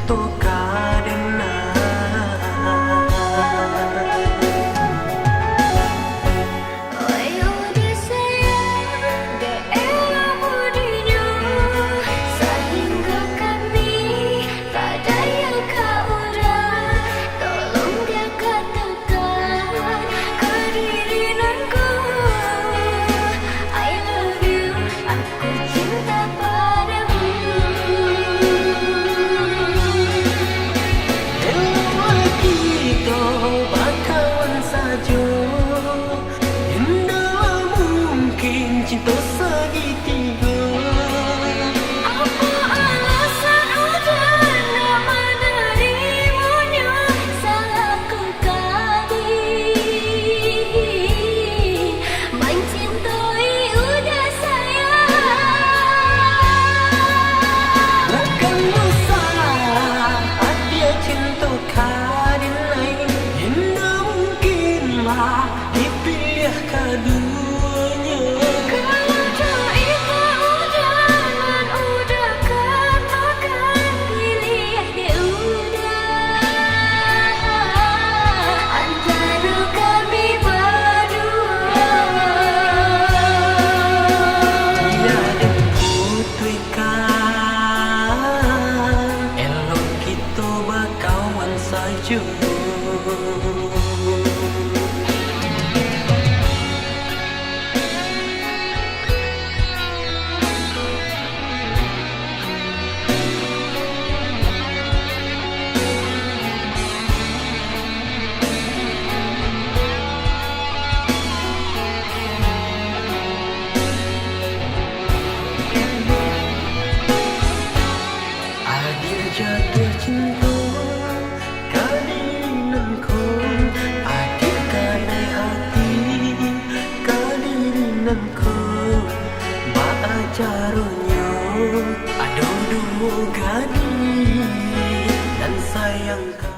cinta karena cinta segitiga. Apa alasan udah nak menerimanya? Salahku kali mencintai udah sayang. Bukan masalah dia cinta karena indah mungkinlah dipilih kedua. Saja adil jatuh cinta caranya aduh gadi dan sayang.